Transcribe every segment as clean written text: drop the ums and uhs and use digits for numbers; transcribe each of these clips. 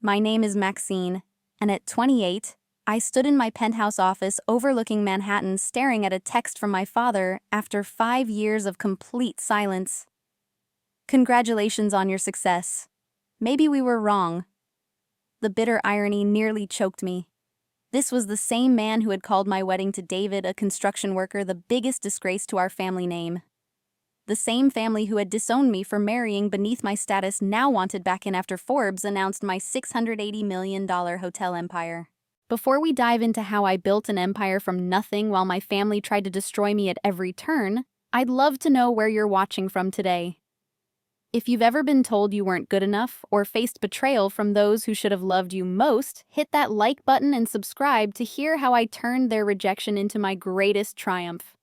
My name is Maxine, and at 28, I stood in my penthouse office overlooking Manhattan staring at a text from my father after 5 years of complete silence. Congratulations on your success. Maybe we were wrong. The bitter irony nearly choked me. This was the same man who had called my wedding to David, a construction worker, the biggest disgrace to our family name. The same family who had disowned me for marrying beneath my status now wanted back in after Forbes announced my $680 million hotel empire. Before we dive into how I built an empire from nothing while my family tried to destroy me at every turn, I'd love to know where you're watching from today. If you've ever been told you weren't good enough or faced betrayal from those who should have loved you most, hit that like button and subscribe to hear how I turned their rejection into my greatest triumph.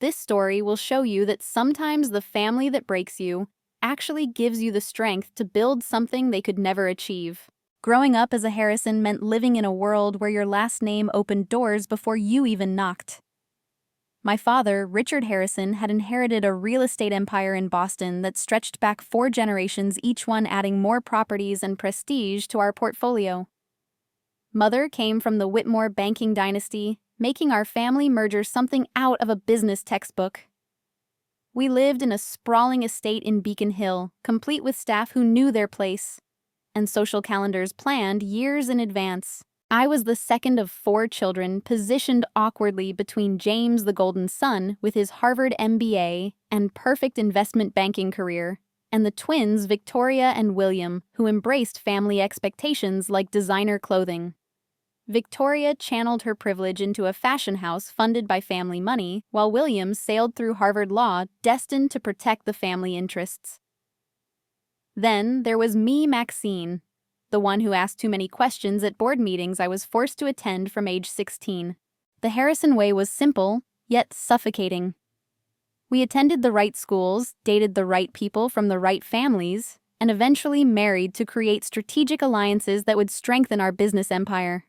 This story will show you that sometimes the family that breaks you actually gives you the strength to build something they could never achieve. Growing up as a Harrison meant living in a world where your last name opened doors before you even knocked. My father, Richard Harrison, had inherited a real estate empire in Boston that stretched back 4 generations, each one adding more properties and prestige to our portfolio. Mother came from the Whitmore banking dynasty, making our family merger something out of a business textbook. We lived in a sprawling estate in Beacon Hill, complete with staff who knew their place, and social calendars planned years in advance. I was the second of 4 children, positioned awkwardly between James, the golden son, with his Harvard MBA and perfect investment banking career, and the twins, Victoria and William, who embraced family expectations like designer clothing. Victoria channeled her privilege into a fashion house funded by family money, while William sailed through Harvard Law, destined to protect the family interests. Then there was me, Maxine, the one who asked too many questions at board meetings I was forced to attend from age 16. The Harrison way was simple, yet suffocating. We attended the right schools, dated the right people from the right families, and eventually married to create strategic alliances that would strengthen our business empire.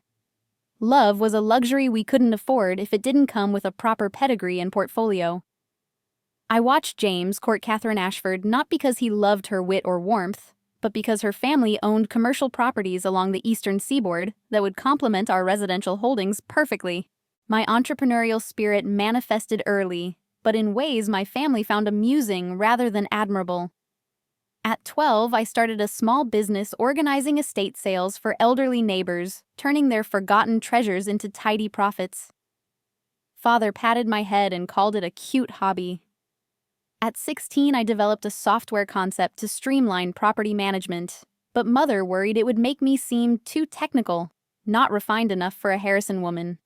Love was a luxury we couldn't afford if it didn't come with a proper pedigree and portfolio. I watched James court Catherine Ashford not because he loved her wit or warmth, but because her family owned commercial properties along the eastern seaboard that would complement our residential holdings perfectly. My entrepreneurial spirit manifested early, but in ways my family found amusing rather than admirable. At 12, I started a small business organizing estate sales for elderly neighbors, turning their forgotten treasures into tidy profits. Father patted my head and called it a cute hobby. At 16, I developed a software concept to streamline property management, but Mother worried it would make me seem too technical, not refined enough for a Harrison woman.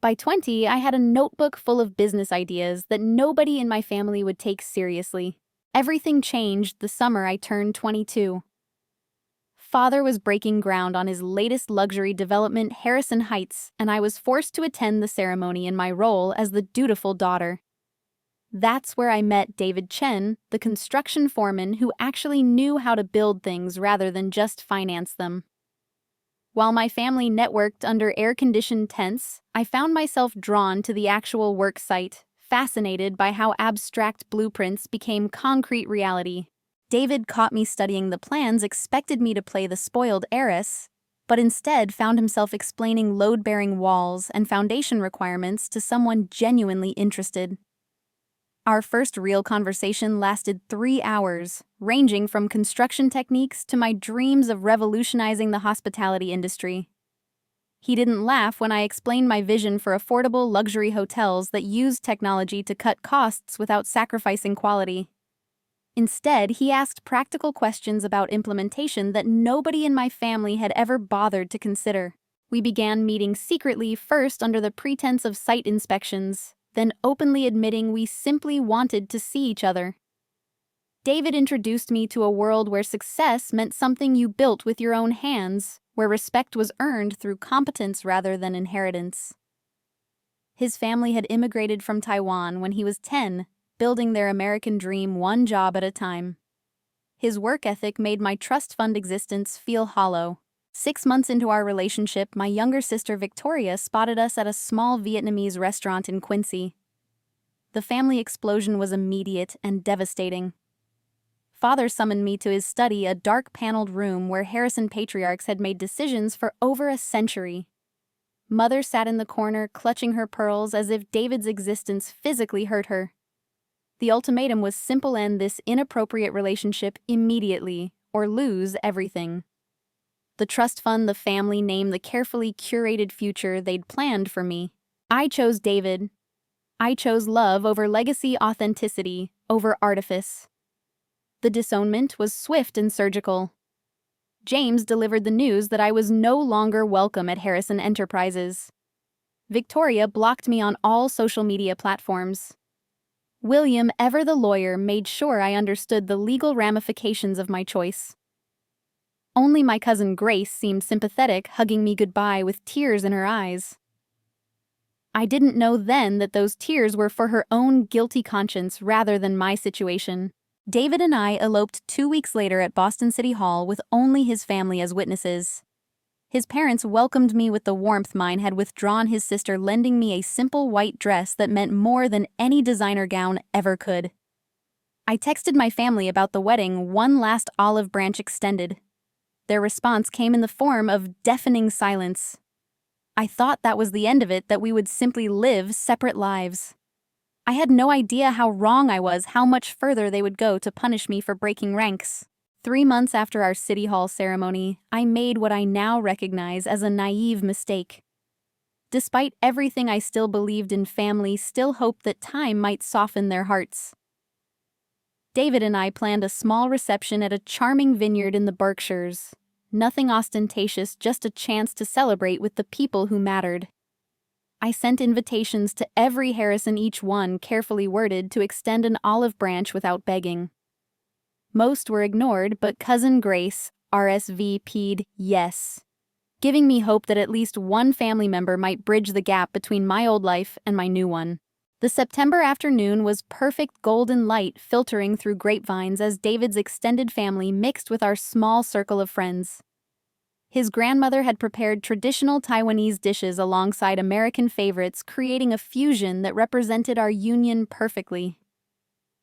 By 20, I had a notebook full of business ideas that nobody in my family would take seriously. Everything changed the summer I turned 22. Father was breaking ground on his latest luxury development, Harrison Heights, and I was forced to attend the ceremony in my role as the dutiful daughter. That's where I met David Chen, the construction foreman who actually knew how to build things rather than just finance them. While my family networked under air-conditioned tents, I found myself drawn to the actual work site, fascinated by how abstract blueprints became concrete reality. David caught me studying the plans, expected me to play the spoiled heiress, but instead found himself explaining load-bearing walls and foundation requirements to someone genuinely interested. Our first real conversation lasted 3 hours, ranging from construction techniques to my dreams of revolutionizing the hospitality industry. He didn't laugh when I explained my vision for affordable luxury hotels that used technology to cut costs without sacrificing quality. Instead, he asked practical questions about implementation that nobody in my family had ever bothered to consider. We began meeting secretly, first under the pretense of site inspections, then openly admitting we simply wanted to see each other. David introduced me to a world where success meant something you built with your own hands, where respect was earned through competence rather than inheritance. His family had immigrated from Taiwan when he was 10, building their American dream one job at a time. His work ethic made my trust fund existence feel hollow. 6 months into our relationship, my younger sister Victoria spotted us at a small Vietnamese restaurant in Quincy. The family explosion was immediate and devastating. Father summoned me to his study, a dark-paneled room where Harrison patriarchs had made decisions for over a century. Mother sat in the corner, clutching her pearls as if David's existence physically hurt her. The ultimatum was simple: end this inappropriate relationship immediately, or lose everything. The trust fund, the family name, the carefully curated future they'd planned for me. I chose David. I chose love over legacy, authenticity over artifice. The disownment was swift and surgical. James delivered the news that I was no longer welcome at Harrison Enterprises. Victoria blocked me on all social media platforms. William, ever the lawyer, made sure I understood the legal ramifications of my choice. Only my cousin Grace seemed sympathetic, hugging me goodbye with tears in her eyes. I didn't know then that those tears were for her own guilty conscience rather than my situation. David and I eloped 2 weeks later at Boston City Hall with only his family as witnesses. His parents welcomed me with the warmth mine had withdrawn, his sister lending me a simple white dress that meant more than any designer gown ever could. I texted my family about the wedding, one last olive branch extended. Their response came in the form of deafening silence. I thought that was the end of it, that we would simply live separate lives. I had no idea how wrong I was, how much further they would go to punish me for breaking ranks. 3 months after our City Hall ceremony, I made what I now recognize as a naive mistake. Despite everything, I still believed in family, still hoped that time might soften their hearts. David and I planned a small reception at a charming vineyard in the Berkshires. Nothing ostentatious, just a chance to celebrate with the people who mattered. I sent invitations to every Harrison, each one carefully worded to extend an olive branch without begging. Most were ignored, but cousin Grace RSVP'd yes, giving me hope that at least one family member might bridge the gap between my old life and my new one. The September afternoon was perfect, golden light filtering through grapevines as David's extended family mixed with our small circle of friends. His grandmother had prepared traditional Taiwanese dishes alongside American favorites, creating a fusion that represented our union perfectly.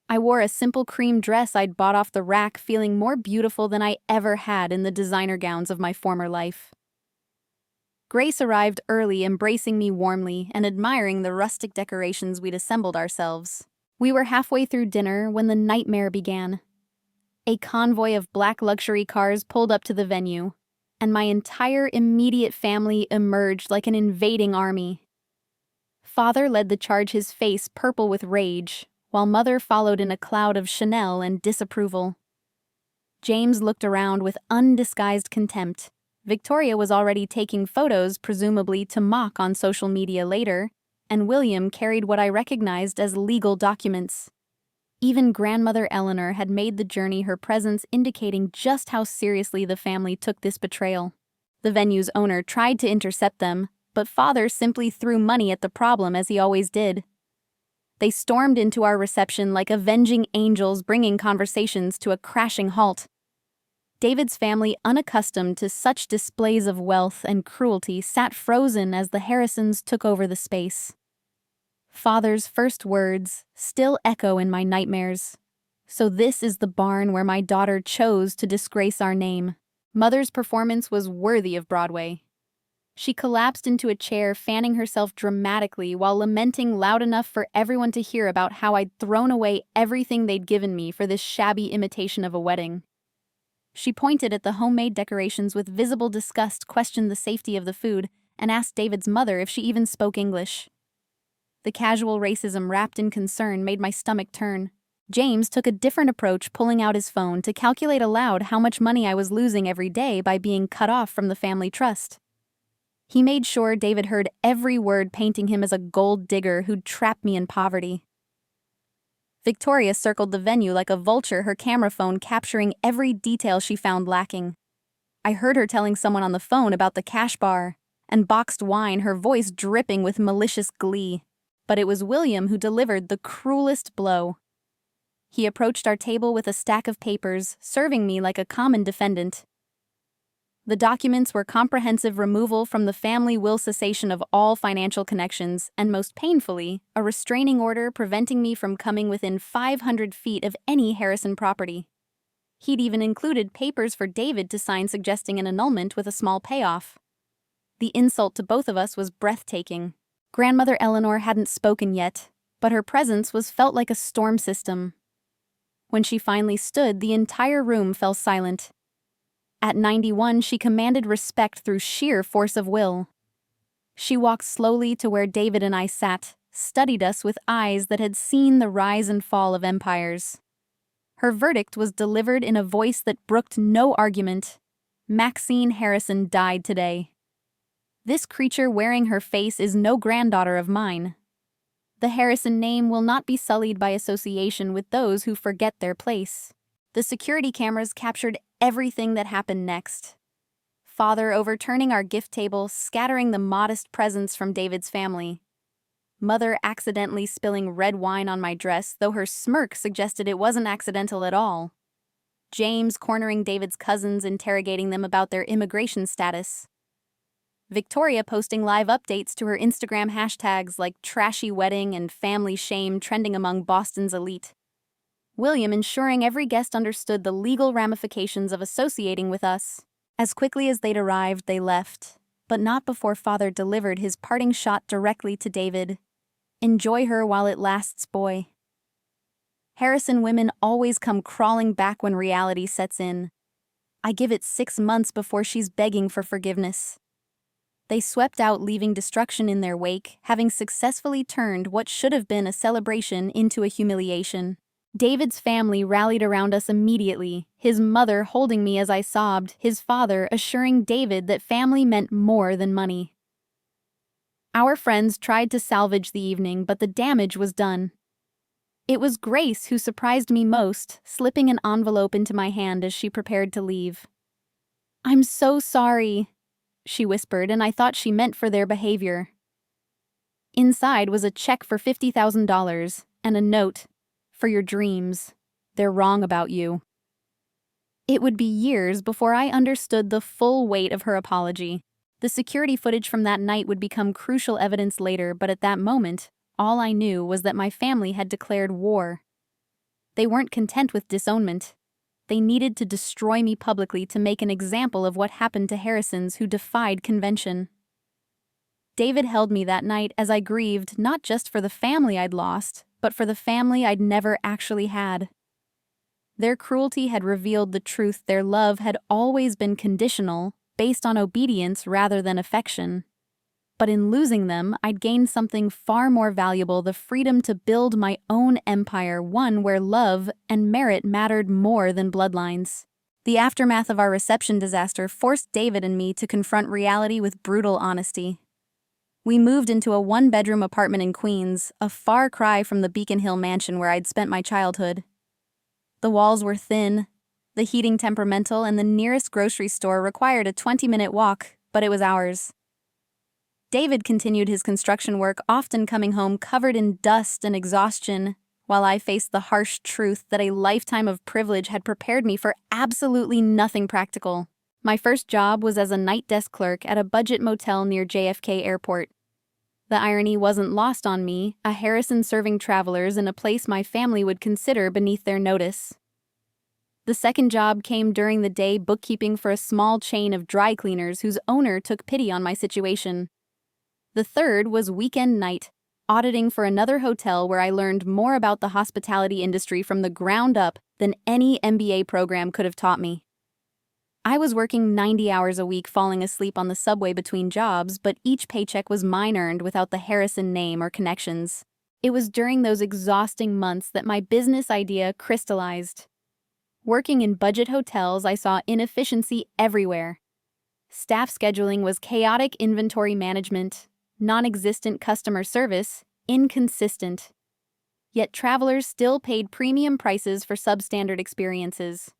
I wore a simple cream dress I'd bought off the rack, feeling more beautiful than I ever had in the designer gowns of my former life. Grace arrived early, embracing me warmly and admiring the rustic decorations we'd assembled ourselves. We were halfway through dinner when the nightmare began. A convoy of black luxury cars pulled up to the venue, and my entire immediate family emerged like an invading army. Father led the charge, his face purple with rage, while Mother followed in a cloud of Chanel and disapproval. James looked around with undisguised contempt. Victoria was already taking photos, presumably to mock on social media later, and William carried what I recognized as legal documents. Even grandmother Eleanor had made the journey, her presence indicating just how seriously the family took this betrayal. The venue's owner tried to intercept them, but Father simply threw money at the problem, as he always did. They stormed into our reception like avenging angels, bringing conversations to a crashing halt. David's family, unaccustomed to such displays of wealth and cruelty, sat frozen as the Harrisons took over the space. Father's first words still echo in my nightmares. "So this is the barn where my daughter chose to disgrace our name." Mother's performance was worthy of Broadway. She collapsed into a chair, fanning herself dramatically while lamenting loud enough for everyone to hear about how I'd thrown away everything they'd given me for this shabby imitation of a wedding. She pointed at the homemade decorations with visible disgust, questioned the safety of the food, and asked David's mother if she even spoke English. The casual racism wrapped in concern made my stomach turn. James took a different approach, pulling out his phone to calculate aloud how much money I was losing every day by being cut off from the family trust. He made sure David heard every word, painting him as a gold digger who'd trapped me in poverty. Victoria circled the venue like a vulture, her camera phone capturing every detail she found lacking. I heard her telling someone on the phone about the cash bar and boxed wine, her voice dripping with malicious glee. But it was William who delivered the cruelest blow. He approached our table with a stack of papers, serving me like a common defendant. The documents were comprehensive removal from the family will, cessation of all financial connections, and most painfully, a restraining order preventing me from coming within 500 feet of any Harrison property. He'd even included papers for David to sign suggesting an annulment with a small payoff. The insult to both of us was breathtaking. Grandmother Eleanor hadn't spoken yet, but her presence was felt like a storm system. When she finally stood, the entire room fell silent. At 91, she commanded respect through sheer force of will. She walked slowly to where David and I sat, studied us with eyes that had seen the rise and fall of empires. Her verdict was delivered in a voice that brooked no argument. Maxine Harrison died today. This creature wearing her face is no granddaughter of mine. The Harrison name will not be sullied by association with those who forget their place. The security cameras captured everything that happened next. Father overturning our gift table, scattering the modest presents from David's family. Mother accidentally spilling red wine on my dress, though her smirk suggested it wasn't accidental at all. James cornering David's cousins, interrogating them about their immigration status. Victoria posting live updates to her Instagram hashtags like trashy wedding and family shame trending among Boston's elite. William ensuring every guest understood the legal ramifications of associating with us. As quickly as they'd arrived, they left, but not before Father delivered his parting shot directly to David. Enjoy her while it lasts, boy. Harrison women always come crawling back when reality sets in. I give it 6 months before she's begging for forgiveness. They swept out, leaving destruction in their wake, having successfully turned what should have been a celebration into a humiliation. David's family rallied around us immediately, his mother holding me as I sobbed, his father assuring David that family meant more than money. Our friends tried to salvage the evening, but the damage was done. It was Grace who surprised me most, slipping an envelope into my hand as she prepared to leave. "I'm so sorry," she whispered, and I thought she meant for their behavior. Inside was a check for $50,000 and a note, "For your dreams. They're wrong about you." It would be years before I understood the full weight of her apology. The security footage from that night would become crucial evidence later, but at that moment, all I knew was that my family had declared war. They weren't content with disownment. They needed to destroy me publicly to make an example of what happened to Harrisons who defied convention. David held me that night as I grieved not just for the family I'd lost, but for the family I'd never actually had. Their cruelty had revealed the truth their love had always been conditional, based on obedience rather than affection. But in losing them, I'd gained something far more valuable: the freedom to build my own empire, one where love and merit mattered more than bloodlines. The aftermath of our reception disaster forced David and me to confront reality with brutal honesty. We moved into a 1-bedroom apartment in Queens, a far cry from the Beacon Hill mansion where I'd spent my childhood. The walls were thin, the heating temperamental, and the nearest grocery store required a 20-minute walk, but it was ours. David continued his construction work, often coming home covered in dust and exhaustion, while I faced the harsh truth that a lifetime of privilege had prepared me for absolutely nothing practical. My first job was as a night desk clerk at a budget motel near JFK Airport. The irony wasn't lost on me, a Harrison serving travelers in a place my family would consider beneath their notice. The second job came during the day, bookkeeping for a small chain of dry cleaners whose owner took pity on my situation. The third was weekend night, auditing for another hotel where I learned more about the hospitality industry from the ground up than any MBA program could have taught me. I was working 90 hours a week, falling asleep on the subway between jobs, but each paycheck was mine, earned without the Harrison name or connections. It was during those exhausting months that my business idea crystallized. Working in budget hotels, I saw inefficiency everywhere. Staff scheduling was chaotic, inventory management, non-existent customer service, inconsistent. Yet travelers still paid premium prices for substandard experiences.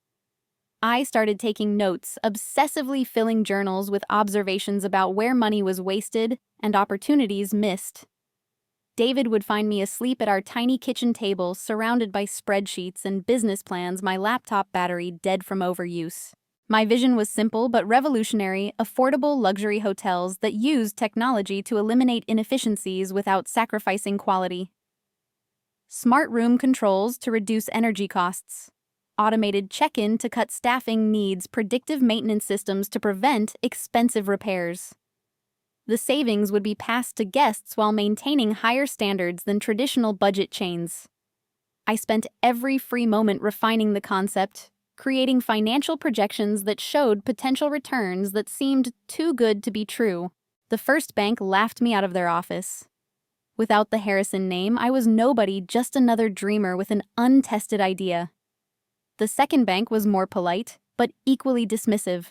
I started taking notes, obsessively filling journals with observations about where money was wasted and opportunities missed. David would find me asleep at our tiny kitchen table, surrounded by spreadsheets and business plans, my laptop battery dead from overuse. My vision was simple but revolutionary: affordable luxury hotels that used technology to eliminate inefficiencies without sacrificing quality. Smart room controls to reduce energy costs. automated check-in to cut staffing needs, predictive maintenance systems to prevent expensive repairs. The savings would be passed to guests while maintaining higher standards than traditional budget chains. I spent every free moment refining the concept, creating financial projections that showed potential returns that seemed too good to be true. The first bank laughed me out of their office. Without the Harrison name, I was nobody, just another dreamer with an untested idea. The second bank was more polite, but equally dismissive.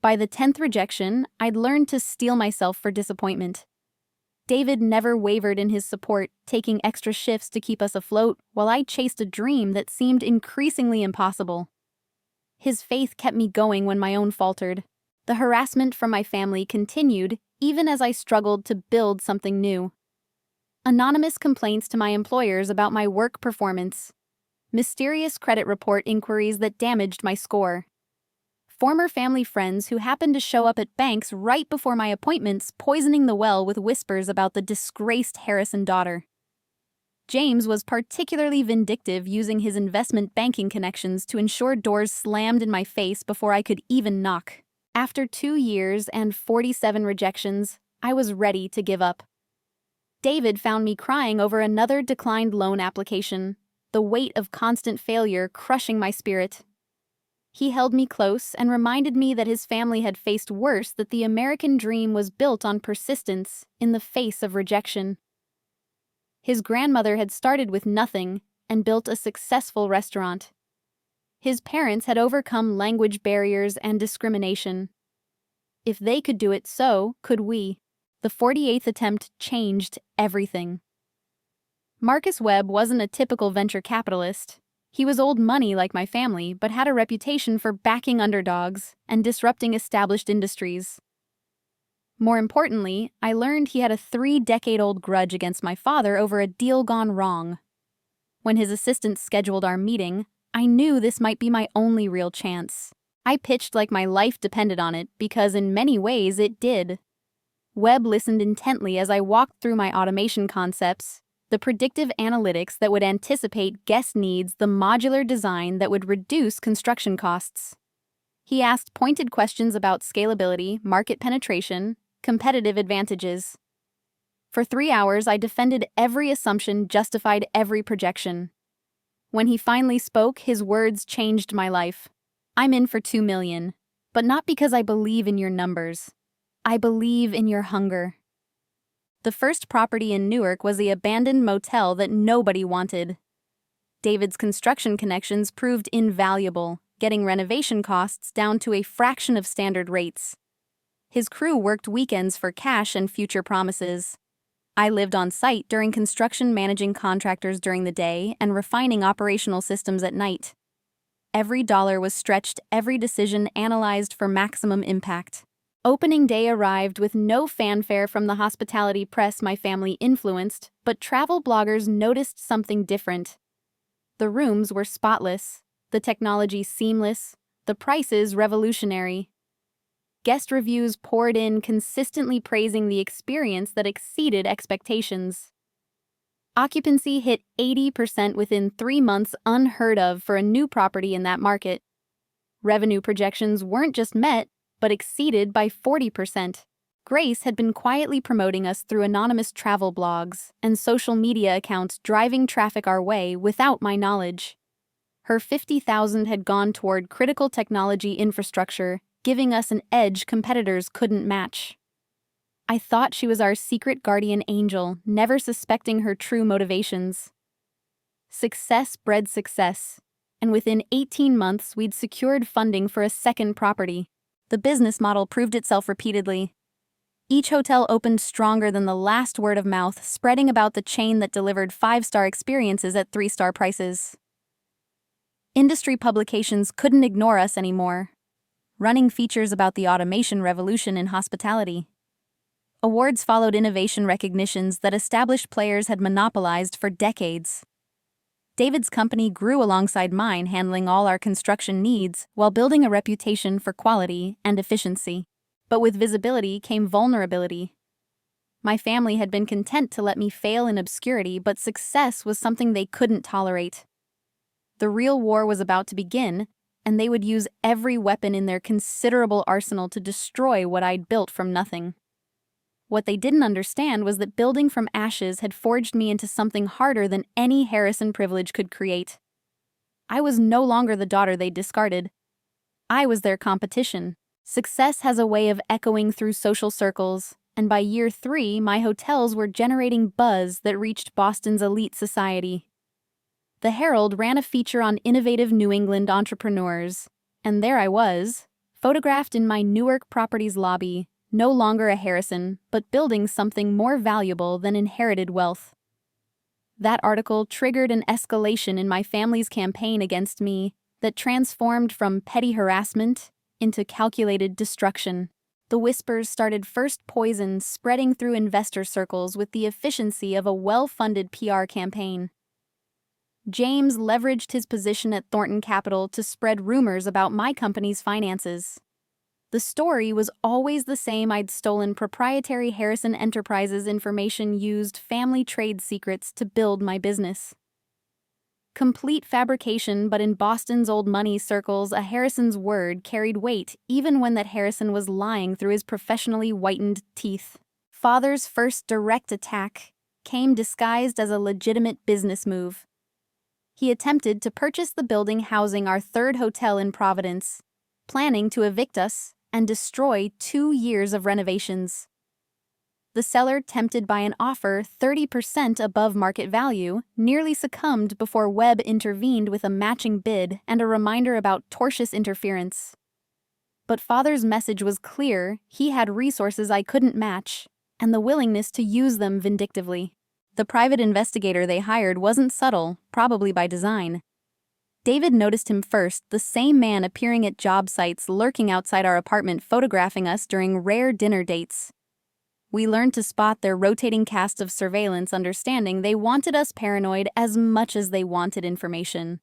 By the 10th rejection, I'd learned to steel myself for disappointment. David never wavered in his support, taking extra shifts to keep us afloat, while I chased a dream that seemed increasingly impossible. His faith kept me going when my own faltered. The harassment from my family continued, even as I struggled to build something new. Anonymous complaints to my employers about my work performance. Mysterious credit report inquiries that damaged my score. Former family friends who happened to show up at banks right before my appointments, poisoning the well with whispers about the disgraced Harrison daughter. James was particularly vindictive, using his investment banking connections to ensure doors slammed in my face before I could even knock. After 2 years and 47 rejections, I was ready to give up. David found me crying over another declined loan application, the weight of constant failure crushing my spirit. He held me close and reminded me that his family had faced worse, that the American dream was built on persistence in the face of rejection. His grandmother had started with nothing and built a successful restaurant. His parents had overcome language barriers and discrimination. If they could do it, so could we. The 48th attempt changed everything. Marcus Webb wasn't a typical venture capitalist. He was old money like my family, but had a reputation for backing underdogs and disrupting established industries. More importantly, I learned he had a 3-decade-old grudge against my father over a deal gone wrong. When his assistant scheduled our meeting, I knew this might be my only real chance. I pitched like my life depended on it, because in many ways it did. Webb listened intently as I walked through my automation concepts, the predictive analytics that would anticipate guest needs, the modular design that would reduce construction costs. He asked pointed questions about scalability, market penetration, competitive advantages. For 3 hours, I defended every assumption, justified every projection. When he finally spoke, his words changed my life. I'm in for $2 million, but not because I believe in your numbers. I believe in your hunger. The first property in Newark was the abandoned motel that nobody wanted. David's construction connections proved invaluable, getting renovation costs down to a fraction of standard rates. His crew worked weekends for cash and future promises. I lived on site during construction, managing contractors during the day and refining operational systems at night. Every dollar was stretched, every decision analyzed for maximum impact. Opening day arrived with no fanfare from the hospitality press my family influenced, but travel bloggers noticed something different. The rooms were spotless, the technology seamless, the prices revolutionary. Guest reviews poured in, consistently praising the experience that exceeded expectations. Occupancy hit 80% within 3 months, unheard of for a new property in that market. Revenue projections weren't just met, but exceeded by 40%. Grace had been quietly promoting us through anonymous travel blogs and social media accounts, driving traffic our way without my knowledge. Her $50,000 had gone toward critical technology infrastructure, giving us an edge competitors couldn't match. I thought she was our secret guardian angel, never suspecting her true motivations. Success bred success, and within 18 months we'd secured funding for a second property. The business model proved itself repeatedly. Each hotel opened stronger than the last, word of mouth spreading about the chain that delivered 5-star experiences at 3-star prices. Industry publications couldn't ignore us anymore, running features about the automation revolution in hospitality. Awards followed innovation recognitions that established players had monopolized for decades. David's company grew alongside mine, handling all our construction needs while building a reputation for quality and efficiency. But with visibility came vulnerability. My family had been content to let me fail in obscurity, but success was something they couldn't tolerate. The real war was about to begin, and they would use every weapon in their considerable arsenal to destroy what I'd built from nothing. What they didn't understand was that building from ashes had forged me into something harder than any Harrison privilege could create. I was no longer the daughter they'd discarded. I was their competition. Success has a way of echoing through social circles, and by year 3, my hotels were generating buzz that reached Boston's elite society. The Herald ran a feature on innovative New England entrepreneurs, and there I was, photographed in my Newark properties lobby, no longer a Harrison, but building something more valuable than inherited wealth. That article triggered an escalation in my family's campaign against me that transformed from petty harassment into calculated destruction. The whispers started first poison spreading through investor circles with the efficiency of a well-funded PR campaign. James leveraged his position at Thornton Capital to spread rumors about my company's finances. The story was always the same: I'd stolen proprietary Harrison Enterprises information, used family trade secrets to build my business. Complete fabrication, but in Boston's old money circles, a Harrison's word carried weight even when that Harrison was lying through his professionally whitened teeth. Father's first direct attack came disguised as a legitimate business move. He attempted to purchase the building housing our third hotel in Providence, planning to evict us and destroy 2 years of renovations. The seller, tempted by an offer 30% above market value, nearly succumbed before Webb intervened with a matching bid and a reminder about tortious interference. But Father's message was clear: he had resources I couldn't match, and the willingness to use them vindictively. The private investigator they hired wasn't subtle, probably by design. David noticed him first, the same man appearing at job sites, lurking outside our apartment, photographing us during rare dinner dates. We learned to spot their rotating cast of surveillance, understanding they wanted us paranoid as much as they wanted information.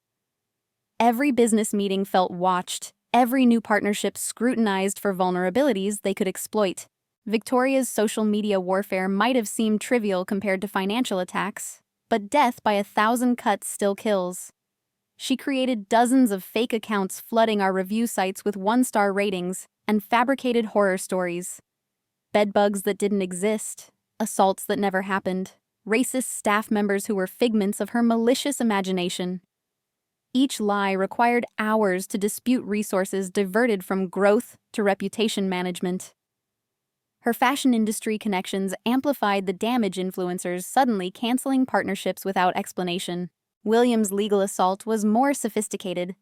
Every business meeting felt watched, every new partnership scrutinized for vulnerabilities they could exploit. Victoria's social media warfare might have seemed trivial compared to financial attacks, but death by 1,000 cuts still kills. She created dozens of fake accounts flooding our review sites with 1-star ratings and fabricated horror stories. Bedbugs that didn't exist, assaults that never happened, racist staff members who were figments of her malicious imagination. Each lie required hours to dispute resources diverted from growth to reputation management. Her fashion industry connections amplified the damage, influencers suddenly canceling partnerships without explanation. William's legal assault was more sophisticated.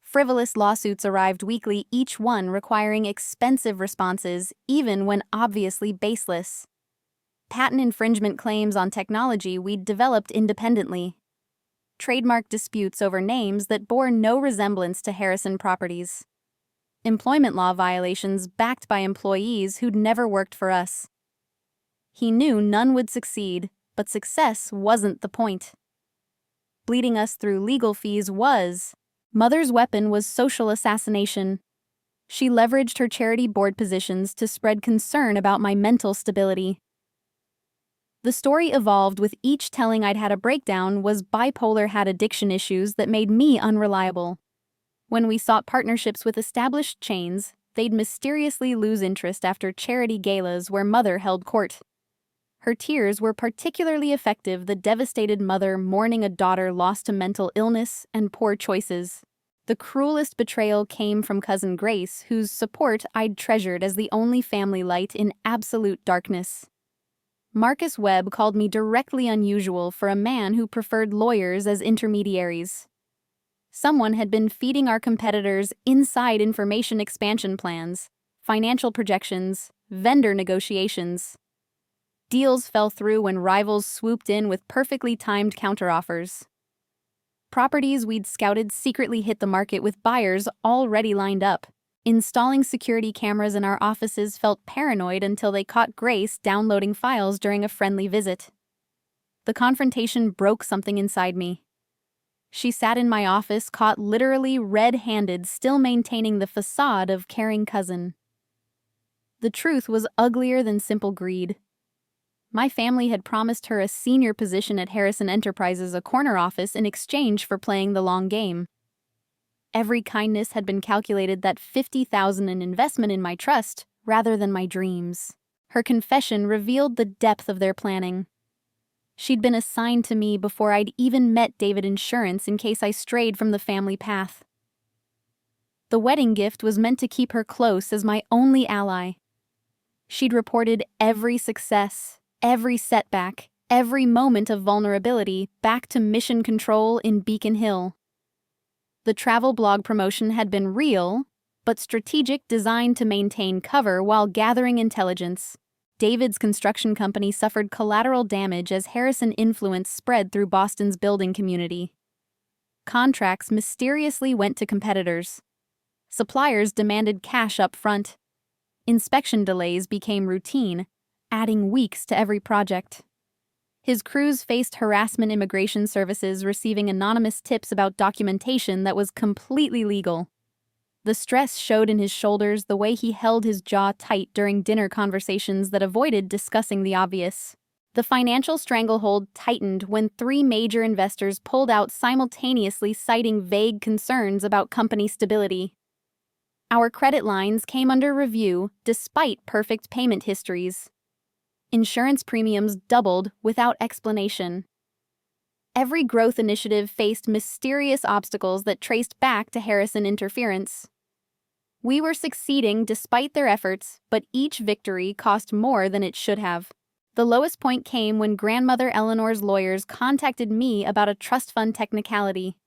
Frivolous lawsuits arrived weekly, each one requiring expensive responses, even when obviously baseless. Patent infringement claims on technology we'd developed independently. Trademark disputes over names that bore no resemblance to Harrison properties. Employment law violations backed by employees who'd never worked for us. He knew none would succeed, but success wasn't the point. Bleeding us through legal fees was. Mother's weapon was social assassination. She leveraged her charity board positions to spread concern about my mental stability. The story evolved, with each telling I'd had a breakdown was bipolar, had addiction issues that made me unreliable. When we sought partnerships with established chains, they'd mysteriously lose interest after charity galas where Mother held court. Her tears were particularly effective, the devastated mother mourning a daughter lost to mental illness and poor choices. The cruelest betrayal came from cousin Grace, whose support I'd treasured as the only family light in absolute darkness. Marcus Webb called me directly unusual for a man who preferred lawyers as intermediaries. Someone had been feeding our competitors inside information, expansion plans, financial projections, vendor negotiations. Deals fell through when rivals swooped in with perfectly timed counteroffers. Properties we'd scouted secretly hit the market with buyers already lined up. Installing security cameras in our offices felt paranoid until they caught Grace downloading files during a friendly visit. The confrontation broke something inside me. She sat in my office, caught literally red-handed, still maintaining the facade of caring cousin. The truth was uglier than simple greed. My family had promised her a senior position at Harrison Enterprises, a corner office, in exchange for playing the long game. Every kindness had been calculated that $50,000 in investment in my trust rather than my dreams. Her confession revealed the depth of their planning. She'd been assigned to me before I'd even met David Insurance in case I strayed from the family path. The wedding gift was meant to keep her close as my only ally. She'd reported every success, every setback, every moment of vulnerability back to Mission Control in Beacon Hill. The travel blog promotion had been real, but strategic, designed to maintain cover while gathering intelligence. David's construction company suffered collateral damage as Harrison influence spread through Boston's building community. Contracts mysteriously went to competitors. Suppliers demanded cash up front. Inspection delays became routine, adding weeks to every project. His crews faced harassment, immigration services receiving anonymous tips about documentation that was completely legal. The stress showed in his shoulders, the way he held his jaw tight during dinner conversations that avoided discussing the obvious. The financial stranglehold tightened when 3 major investors pulled out simultaneously, citing vague concerns about company stability. Our credit lines came under review despite perfect payment histories. Insurance premiums doubled without explanation. Every growth initiative faced mysterious obstacles that traced back to Harrison interference. We were succeeding despite their efforts, but each victory cost more than it should have. The lowest point came when grandmother Eleanor's lawyers contacted me about a trust fund technicality.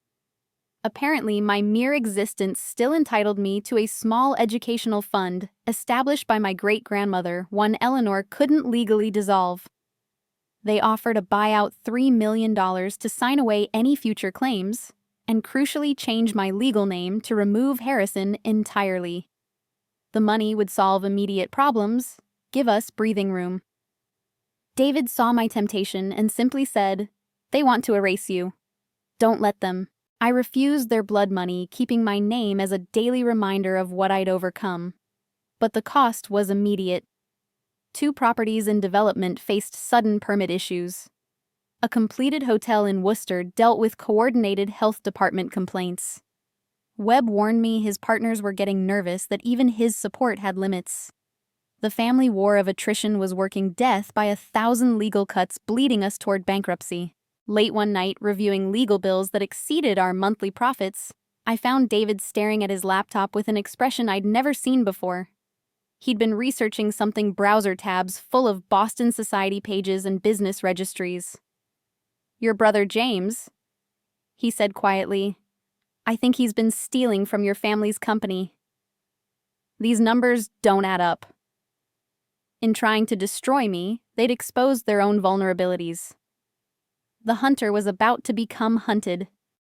Apparently, my mere existence still entitled me to a small educational fund established by my great-grandmother, one Eleanor couldn't legally dissolve. They offered a buyout $3 million to sign away any future claims, and crucially change my legal name to remove Harrison entirely. The money would solve immediate problems, give us breathing room. David saw my temptation and simply said, "They want to erase you. Don't let them." I refused their blood money, keeping my name as a daily reminder of what I'd overcome. But the cost was immediate. 2 properties in development faced sudden permit issues. A completed hotel in Worcester dealt with coordinated health department complaints. Webb warned me his partners were getting nervous, that even his support had limits. The family war of attrition was working death by 1,000 legal cuts, bleeding us toward bankruptcy. Late one night, reviewing legal bills that exceeded our monthly profits, I found David staring at his laptop with an expression I'd never seen before. He'd been researching something, browser tabs full of Boston Society pages and business registries. "Your brother James," he said quietly. "I think he's been stealing from your family's company. These numbers don't add up." In trying to destroy me, they'd exposed their own vulnerabilities. The hunter was about to become hunted.